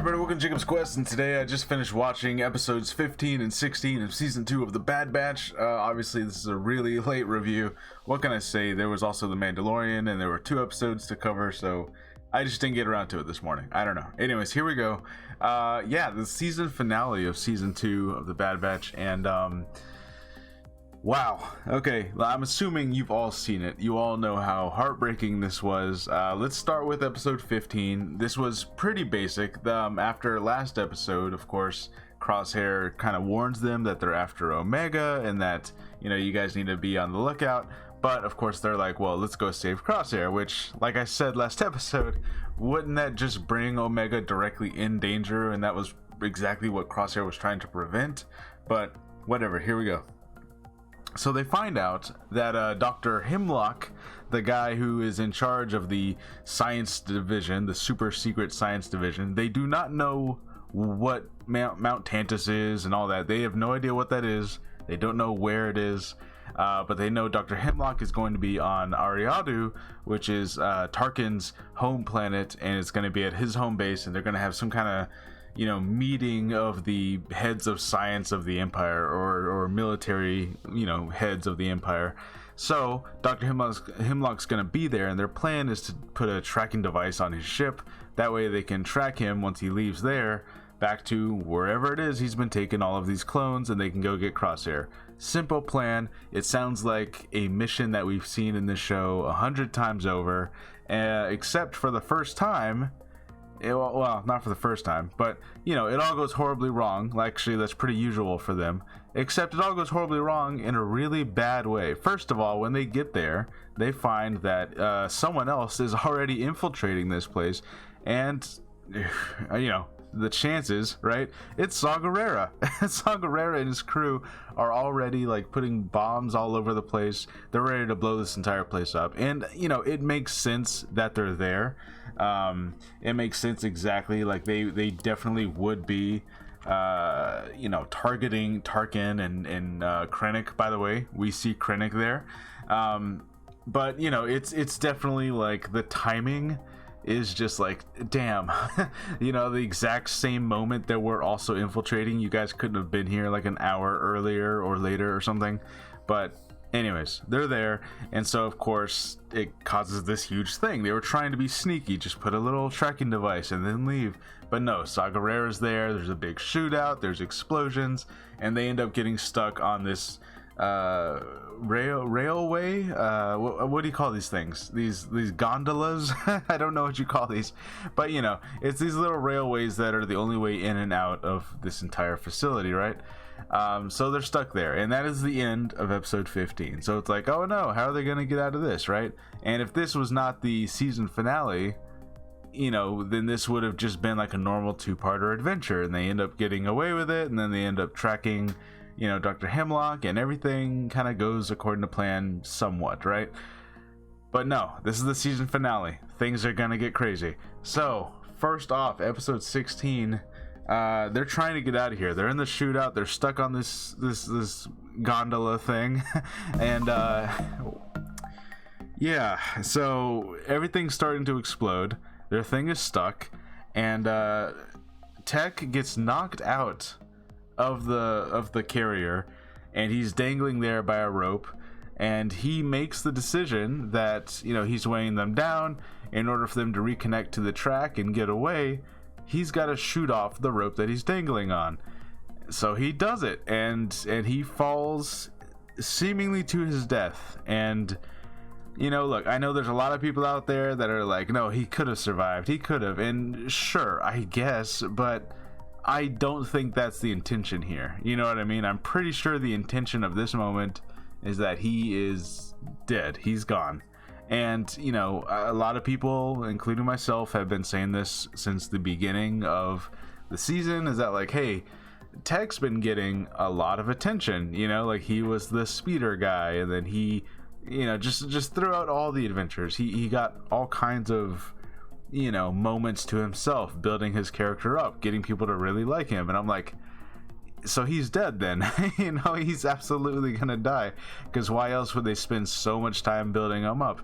everybody, welcome to Jacob's Quest, and today I just finished watching episodes 15 and 16 of Season 2 of The Bad Batch. Obviously, this is a really late review. What can I say? There was also The Mandalorian, and there were 2 episodes to cover, so I just didn't get around to it this morning. I don't know. Anyways, here we go. Yeah, the season finale of Season 2 of The Bad Batch, and wow. Okay, I'm assuming you've all seen it. You all know how heartbreaking this was. Let's start with episode 15. This was pretty basic. After last episode, of course, Crosshair kind of warns them that they're after Omega and that, you know, you guys need to be on the lookout. But of course, they're like, well, let's go save Crosshair, which, like I said last episode, wouldn't that just bring Omega directly in danger? And that was exactly what Crosshair was trying to prevent. But whatever, here we go. So they find out that Dr. Hemlock, the guy who is in charge of the science division, the super secret science division, they do not know what Mount Tantus is and all that. They have no idea what that is. They don't know where it is. But they know Dr. Hemlock is going to be on Ariadu, which is Tarkin's home planet, and it's going to be at his home base, and they're going to have some kind of, you know, meeting of the heads of science of the Empire, or military, you know, heads of the Empire. So Dr. Hemlock's gonna be there, and their plan is to put a tracking device on his ship. That way they can track him once he leaves there back to wherever it is he's been taking all of these clones, and they can go get Crosshair. Simple plan. It sounds like a mission that we've seen in this show 100 times over, except for the first time. Well, not for the first time, but, you know, it all goes horribly wrong. Actually, that's pretty usual for them, except it all goes horribly wrong in a really bad way. First of all, when they get there, they find that someone else is already infiltrating this place, and, you know, the chances, right? It's Saw Gerrera. Saw Gerrera and his crew are already, like, putting bombs all over the place. They're ready to blow this entire place up. And, you know, it makes sense that they're there. It makes sense exactly. Like, they definitely would be, you know, targeting Tarkin and Krennic, by the way. We see Krennic there. But, you know, it's definitely, like, the timing is just like, damn. You know, the exact same moment that we're also infiltrating, you guys couldn't have been here like an hour earlier or later or something. But anyways, they're there, and so of course it causes this huge thing. They were trying to be sneaky, just put a little tracking device and then leave. But no, Saw Gerrera's there, there's a big shootout, there's explosions, and they end up getting stuck on this railway. What do you call these things? These gondolas? I don't know what you call these, but you know, it's these little railways that are the only way in and out of this entire facility, right? So they're stuck there, and that is the end of episode 15. So it's like, oh no, how are they gonna get out of this, right? And if this was not the season finale, you know, then this would have just been like a normal 2-parter adventure, and they end up getting away with it, and then they end up tracking, you know, Dr. Hemlock, and everything kind of goes according to plan somewhat, right? But no, this is the season finale. Things are gonna get crazy. So first off, episode 16, they're trying to get out of here. They're in the shootout. They're stuck on this gondola thing, and yeah, so everything's starting to explode. Their thing is stuck, and Tech gets knocked out of the carrier, and he's dangling there by a rope, and he makes the decision that, you know, he's weighing them down. In order for them to reconnect to the track and get away, he's got to shoot off the rope that he's dangling on. So he does it, and he falls seemingly to his death. And, you know, look, I know there's a lot of people out there that are like, no, he could have survived, he could have, and sure, I guess, but I don't think that's the intention here. You know what I mean? I'm pretty sure the intention of this moment is that he is dead. He's gone. And, you know, a lot of people, including myself, have been saying this since the beginning of the season, is that like, hey, Tech's been getting a lot of attention. You know, like, he was the speeder guy, and then he, you know, just throughout all the adventures, he got all kinds of, you know, moments to himself, building his character up, getting people to really like him. And I'm like, so he's dead then. You know, he's absolutely gonna die, because why else would they spend so much time building him up?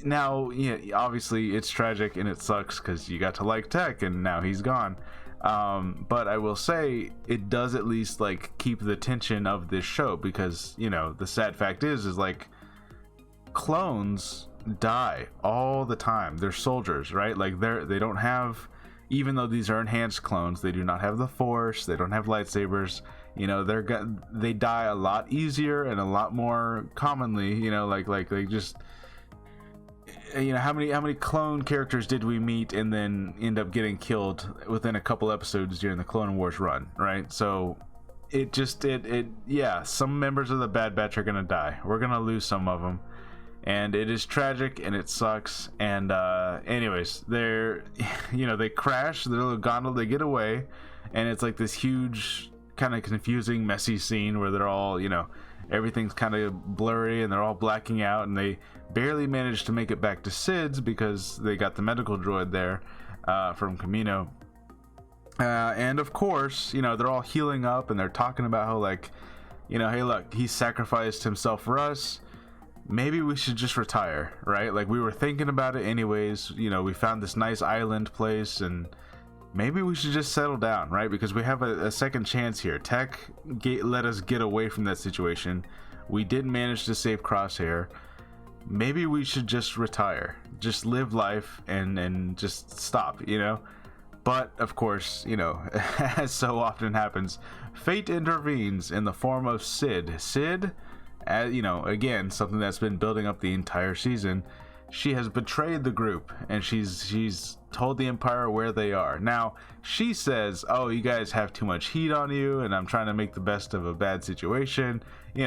now, yeah, obviously it's tragic and it sucks because you got to like Tech and now he's gone. But I will say it does at least like keep the tension of this show, because the sad fact is like clones die all the time. They're soldiers, right? Like they don't have, even though these are enhanced clones, they do not have the Force, they don't have lightsabers. They die a lot easier and a lot more commonly. Like just how many clone characters did we meet and then end up getting killed within a couple episodes during the Clone Wars run, right? So some members of the Bad Batch are gonna die. We're gonna lose some of them, and it is tragic and it sucks. And anyways, they crash their little gondola, they get away, and it's like this huge kind of confusing, messy scene where they're all everything's kind of blurry and they're all blacking out, and they barely manage to make it back to Sid's because they got the medical droid there from Kamino. And of course, they're all healing up and they're talking about how hey, look, he sacrificed himself for us. Maybe we should just retire, right? Like, we were thinking about it anyways. We found this nice island place, and maybe we should just settle down, right? Because we have a second chance here. Tech let us get away from that situation. We did manage to save Crosshair. Maybe we should just retire, just live life and just stop, But of course, as so often happens, fate intervenes in the form of Cid. Cid, again, something that's been building up the entire season. She has betrayed the group, and she's told the Empire where they are. Now, she says, oh, you guys have too much heat on you, and I'm trying to make the best of a bad situation.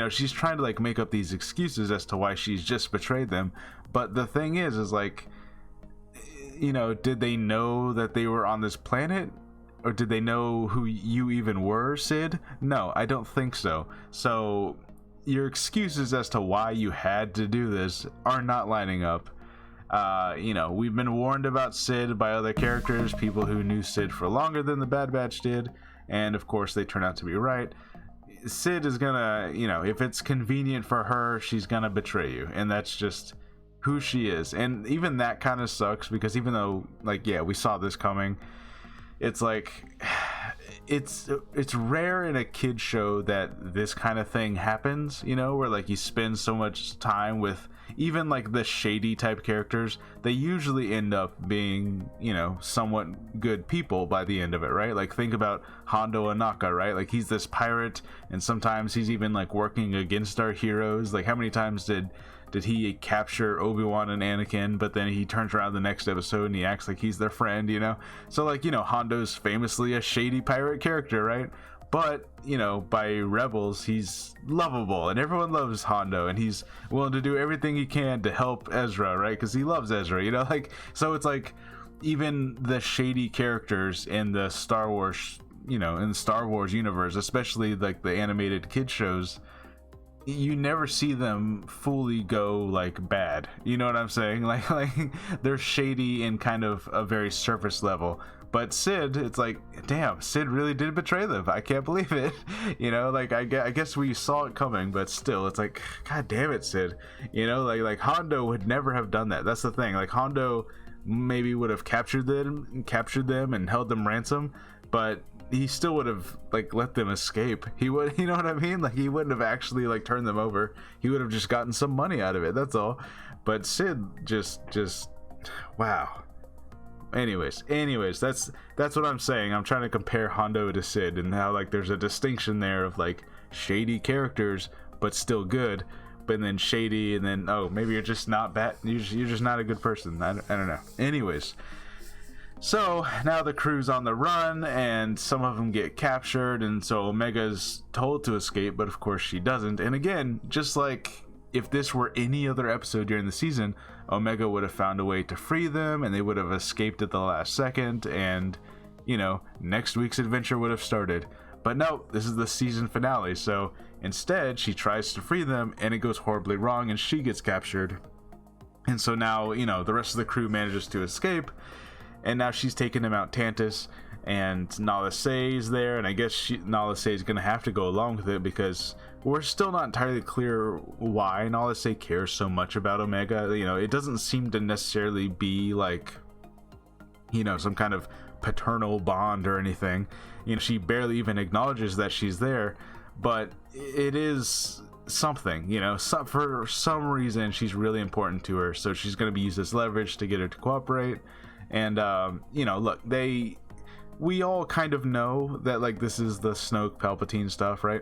She's trying to make up these excuses as to why she's just betrayed them. But the thing is did they know that they were on this planet? Or did they know who you even were, Cid? No, I don't think so. So your excuses as to why you had to do this are not lining up. We've been warned about Cid by other characters, people who knew Cid for longer than the Bad Batch did, and of course they turn out to be right. Cid is gonna, if it's convenient for her, she's gonna betray you, and that's just who she is. And even that kind of sucks, because even though we saw this coming, it's it's rare in a kid show that this kind of thing happens, where you spend so much time with even the shady type characters. They usually end up being somewhat good people by the end of it, right? Think about Hondo Ohnaka, right? He's this pirate, and sometimes he's even working against our heroes. How many times did he capture Obi-Wan and Anakin, but then he turns around the next episode and he acts like he's their friend, So Hondo's famously a shady pirate character, right? But, by Rebels, he's lovable, and everyone loves Hondo, and he's willing to do everything he can to help Ezra, right? Because he loves Ezra, so it's even the shady characters in the Star Wars, in the Star Wars universe, especially the animated kid shows, you never see them fully go bad. You know what I'm saying? They're shady in kind of a very surface level. But Cid, it's damn, Cid really did betray them. I can't believe it. I guess we saw it coming, but still, it's God damn it, Cid. Hondo would never have done that. That's the thing. Hondo maybe would have captured them and held them ransom, but he still would have let them escape. He would, you know what I mean? He wouldn't have actually turned them over. He would have just gotten some money out of it. That's all. But Cid just wow. Anyways, that's what I'm saying. I'm trying to compare Hondo to Cid, and how there's a distinction there of shady characters but still good, but then shady, and then maybe you're just not bad. You're just not a good person. I don't know. Anyways, so now the crew's on the run, and some of them get captured, and so Omega's told to escape, but of course she doesn't. And again, just if this were any other episode during the season, Omega would have found a way to free them, and they would have escaped at the last second, and next week's adventure would have started. But no, this is the season finale, so instead she tries to free them, and it goes horribly wrong, and she gets captured. And so now the rest of the crew manages to escape, and now she's taken to Mount Tantus, and Nala Se is there, and I guess Nala Se is gonna have to go along with it because we're still not entirely clear why Nala Se cares so much about Omega. You know, it doesn't seem to necessarily be like, you know, some kind of paternal bond or anything. You know, she barely even acknowledges that she's there, but it is something, you know. For some reason she's really important to her, so she's going to be used as leverage to get her to cooperate. And you know, look, we all kind of know that, like, this is the Snoke Palpatine stuff, right?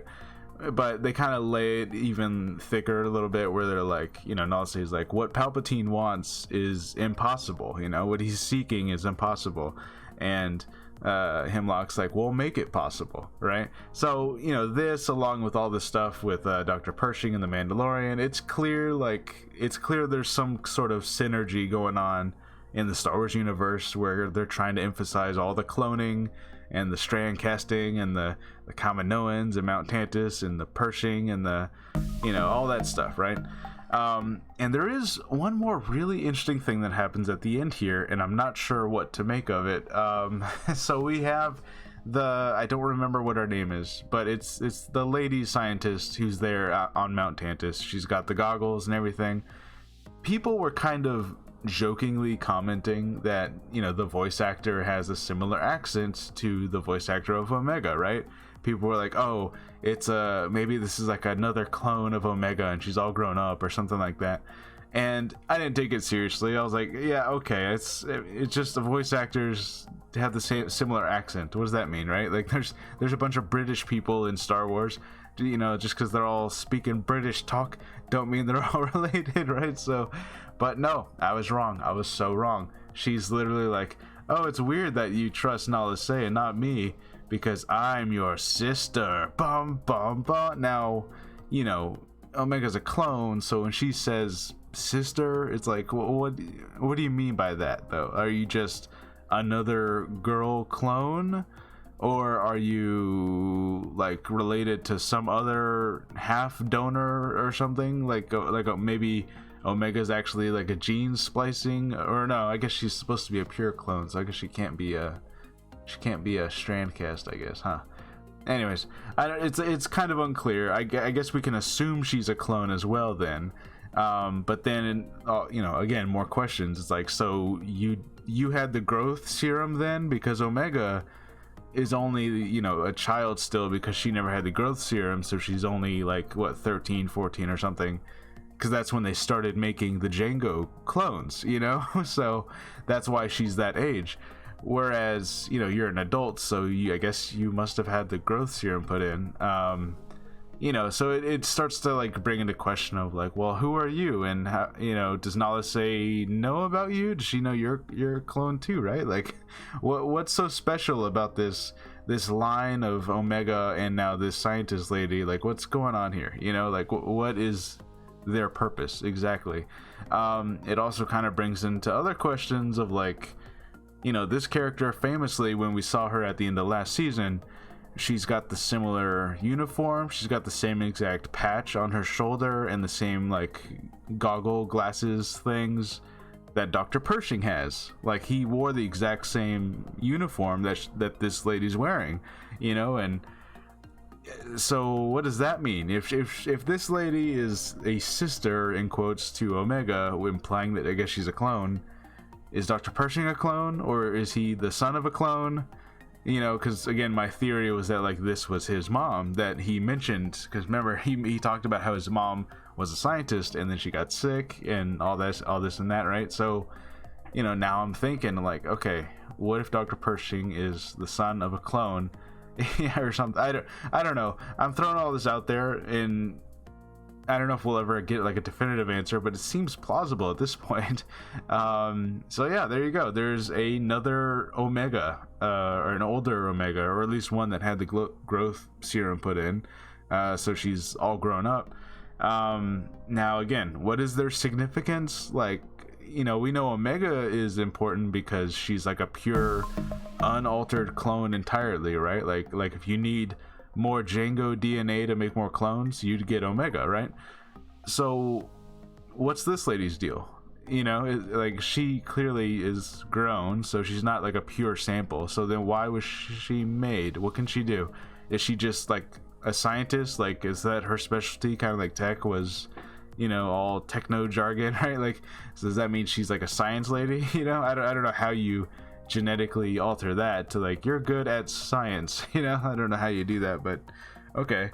But they kind of lay it even thicker a little bit, where they're like, you know, Nala Se is like, what Palpatine wants is impossible, you know, what he's seeking is impossible. And Hemlock's like, well, make it possible, right? So, you know, this, along with all this stuff with Dr. Pershing and the Mandalorian, it's clear there's some sort of synergy going on in the Star Wars universe, where they're trying to emphasize all the cloning and the strand casting and the Kaminoans and Mount Tantus and the Pershing and the, you know, all that stuff, right? And there is one more really interesting thing that happens at the end here, and I'm not sure what to make of it. So we have I don't remember what her name is, but it's the lady scientist who's there on Mount Tantus. She's got the goggles and everything. People were kind of jokingly commenting that, you know, the voice actor has a similar accent to the voice actor of Omega, right? People were like, oh, it's maybe this is like another clone of Omega and she's all grown up or something like that. And I didn't take it seriously. I was like, yeah, okay, it's just the voice actors have the same similar accent. What does that mean, right? Like, there's a bunch of British people in Star Wars, you know, just because they're all speaking British talk don't mean they're all related, right? So, but no, I was wrong. I was so wrong. She's literally like, oh, it's weird that you trust Nala Se and not me, because I'm your sister. Bum, bum, bum. Now, you know, Omega's a clone, so when she says sister, it's like, what do you mean by that, though? Are you just another girl clone? Or are you, like, related to some other half donor or something? Like maybe Omega's actually like a gene splicing, or no, I guess she's supposed to be a pure clone, so I guess she can't be a strand cast, I guess, huh? Anyways, it's kind of unclear. I guess we can assume she's a clone as well then. But then, you know, again, more questions. It's like, so you had the growth serum then, because Omega is only, you know, a child still, because she never had the growth serum, so she's only like, what, 13, 14 or something, because that's when they started making the Jango clones, you know. So that's why she's that age. Whereas, you know, you're an adult, so I guess you must have had the growth serum put in. You know, so it starts to, like, bring into question of, like, well, who are you, and how, you know, does Nala Se know about you? Does she know you're a clone too, right? Like, what's so special about this line of Omega and now this scientist lady? Like, what's going on here? You know, like, what is their purpose exactly? It also kind of brings into other questions of, like, you know, this character famously, when we saw her at the end of last season, she's got the similar uniform, she's got the same exact patch on her shoulder and the same, like, glasses things that Dr. Pershing has. Like, he wore the exact same uniform that this lady's wearing, you know. And so what does that mean? If this lady is a sister, in quotes, to Omega, implying that I guess she's a clone, is Dr. Pershing a clone, or is he the son of a clone? You know, because again, my theory was that, like, this was his mom that he mentioned, because remember, he talked about how his mom was a scientist and then she got sick and all this and that, right? So, you know, now I'm thinking, like, okay, what if Dr. Pershing is the son of a clone? Yeah, or something. I don't know. I'm throwing all this out there, and I don't know if we'll ever get, like, a definitive answer, but it seems plausible at this point. So yeah, there you go. There's another Omega, or an older Omega, or at least one that had the growth serum put in. So she's all grown up. Now again, what is their significance? Like, you know, we know Omega is important because she's like a pure, unaltered clone entirely, right? Like if you need more Jango DNA to make more clones, you'd get Omega, right? So what's this lady's deal? like she clearly is grown, so she's not like a pure sample. So then why was she made? What can she do? Is she just like a scientist? Like, is that her specialty? Kind of like Tech was, all techno jargon, right? Like, so does that mean she's like a science lady? I don't know how you genetically alter that to like, you're good at science. I don't know how you do that, but okay.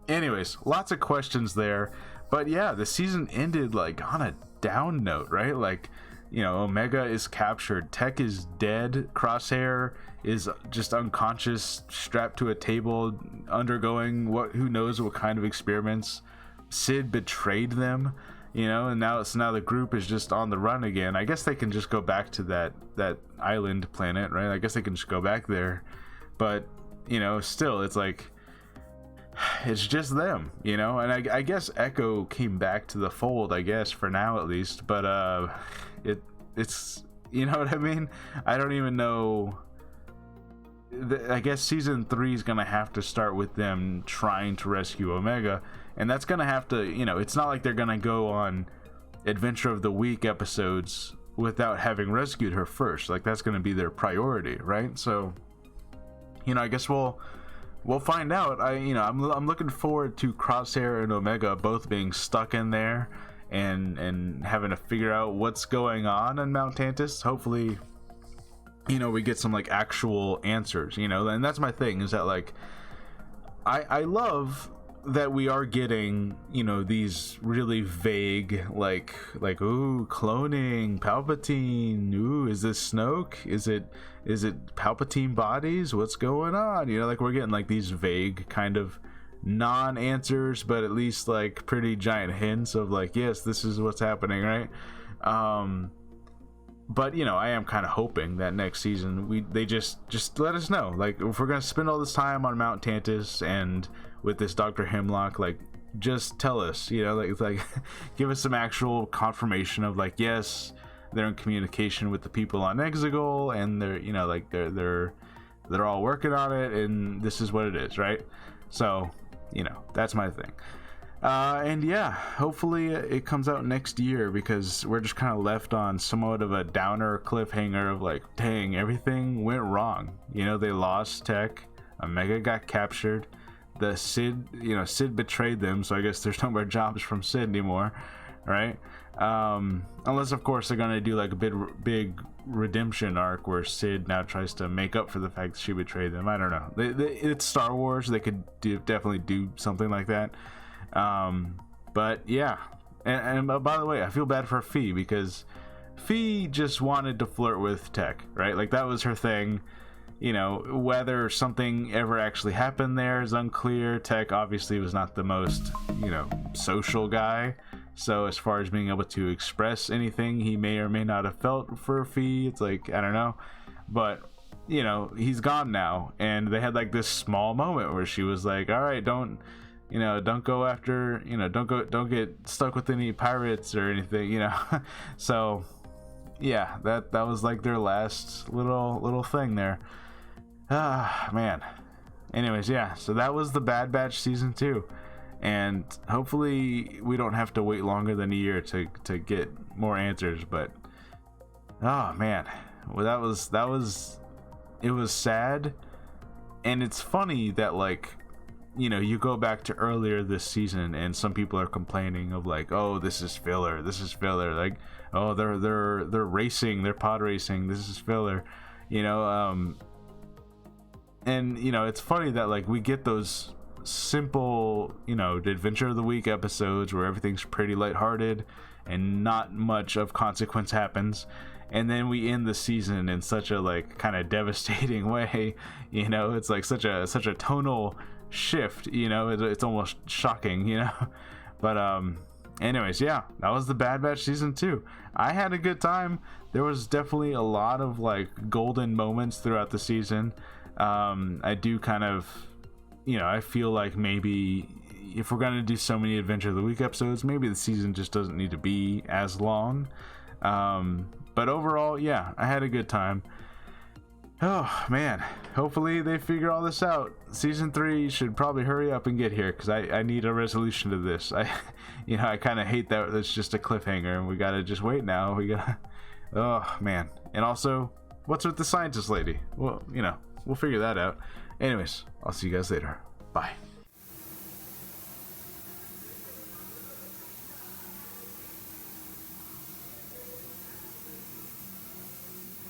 Anyways, lots of questions there. But yeah, the season ended like on a down note, right? Like, Omega is captured, Tech is dead, Crosshair is just unconscious, strapped to a table, undergoing who knows what kind of experiments. Sid betrayed them, and now the group is just on the run again. I guess they can just go back to that island planet, right? I guess they can just go back there, but still, it's like, it's just them, and I guess Echo came back to the fold, I guess, for now at least, but it's what I mean. I don't even know. I guess season 3 is gonna have to start with them trying to rescue Omega, and that's gonna have to, it's not like they're gonna go on Adventure of the Week episodes without having rescued her first. Like, that's gonna be their priority, right? So, I guess we'll find out. I'm looking forward to Crosshair and Omega both being stuck in there and having to figure out what's going on in Mount Tantus. Hopefully, we get some like actual answers, and that's my thing, is that like I love that we are getting, these really vague like ooh, cloning Palpatine, ooh, is this Snoke, is it Palpatine bodies, what's going on, like we're getting like these vague kind of non-answers, but at least like pretty giant hints of like, yes, this is what's happening, right? But I am kind of hoping that next season they just let us know, like, if we're gonna spend all this time on Mount Tantus and with this Dr. Hemlock, like, just tell us, like give us some actual confirmation of like, yes, they're in communication with the people on Exegol, and they're like they're all working on it, and this is what it is, right? So that's my thing. And yeah, hopefully it comes out next year, because we're just kind of left on somewhat of a downer cliffhanger of like, dang, everything went wrong. They lost Tech, Omega got captured, the Sid betrayed them, so I guess there's no more jobs from Sid anymore, right? Unless of course they're gonna do like a big redemption arc where Sid now tries to make up for the fact that she betrayed them. I don't know. It's Star Wars, they could definitely do something like that. But yeah, and by the way, I feel bad for Fee, because Fee just wanted to flirt with Tech, right? Like, that was her thing. Whether something ever actually happened there is unclear. Tech obviously was not the most social guy, so as far as being able to express anything he may or may not have felt for Fee, it's like, I don't know. But he's gone now, and they had like this small moment where she was like, all right, don't go after, don't get stuck with any pirates or anything, so yeah, that was like their last little thing there. Man. Anyways, yeah, so that was the Bad Batch season 2, and hopefully we don't have to wait longer than a year to get more answers. But oh man, well, it was sad. And it's funny that like, you go back to earlier this season and some people are complaining of like, oh, this is filler, like, oh, they're racing, they're pod racing, this is filler, and it's funny that like we get those simple, the Adventure of the Week episodes where everything's pretty lighthearted and not much of consequence happens, and then we end the season in such a like kind of devastating way. It's like such a tonal shift, it's almost shocking, but anyways, yeah, that was the Bad Batch season 2. I had a good time. There was definitely a lot of like golden moments throughout the season. I do kind of, I feel like maybe if we're gonna do so many Adventure of the Week episodes, maybe the season just doesn't need to be as long. But overall, yeah, I had a good time. Oh man, hopefully they figure all this out. Season 3 should probably hurry up and get here, because I need a resolution to this. I kind of hate that it's just a cliffhanger and we gotta just wait now. We gotta, oh man. And also, what's with the scientist lady? Well, we'll figure that out. Anyways, I'll see you guys later. Bye.